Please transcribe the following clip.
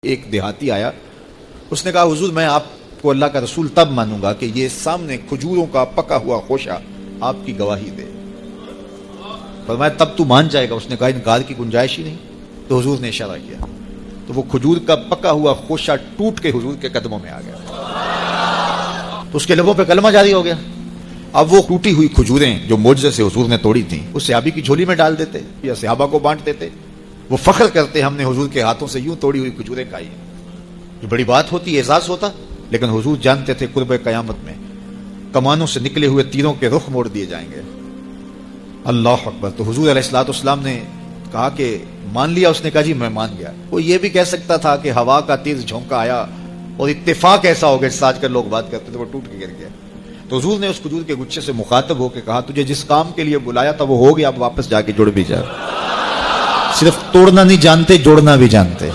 ایک دیہاتی آیا، اس نے کہا حضور میں آپ کو اللہ کا رسول تب مانوں گا کہ یہ سامنے کھجوروں کا پکا ہوا خوشہ آپ کی گواہی دے۔ فرمایا تب تو مان جائے گا؟ اس نے کہا انکار کی گنجائش ہی نہیں۔ تو حضور نے اشارہ کیا تو وہ کھجور کا پکا ہوا خوشہ ٹوٹ کے حضور کے قدموں میں آ گیا، تو اس کے لبوں پہ کلمہ جاری ہو گیا۔ اب وہ ٹوٹی ہوئی کھجوریں جو معجزے سے حضور نے توڑی تھیں اس صحابی کی جھولی میں ڈال دیتے یا صحابہ کو بانٹ دیتے، وہ فخر کرتے ہم نے حضور کے ہاتھوں سے یوں توڑی ہوئی کھجوریں کھائی۔ یہ بڑی بات ہوتی، اعزاز ہوتا، لیکن حضور جانتے تھے قرب قیامت میں کمانوں سے نکلے ہوئے تیروں کے رخ موڑ دیے جائیں گے۔ اللہ اکبر۔ تو حضور علیہ الصلوۃ والسلام نے کہا کہ مان لیا؟ اس نے کہا جی میں مان گیا۔ وہ یہ بھی کہہ سکتا تھا کہ ہوا کا تیز جھونکا آیا اور اتفاق ایسا ہو گیا جس آج کل لوگ بات کرتے تھے وہ ٹوٹ کے گر گیا۔ تو حضور نے اس کھجور کے گچھے سے مخاطب ہو کے کہا تجھے جس کام کے لیے بلایا تھا وہ ہو گیا، اب واپس جا کے جڑ بھی جا۔ صرف توڑنا نہیں جانتے، جوڑنا بھی جانتے۔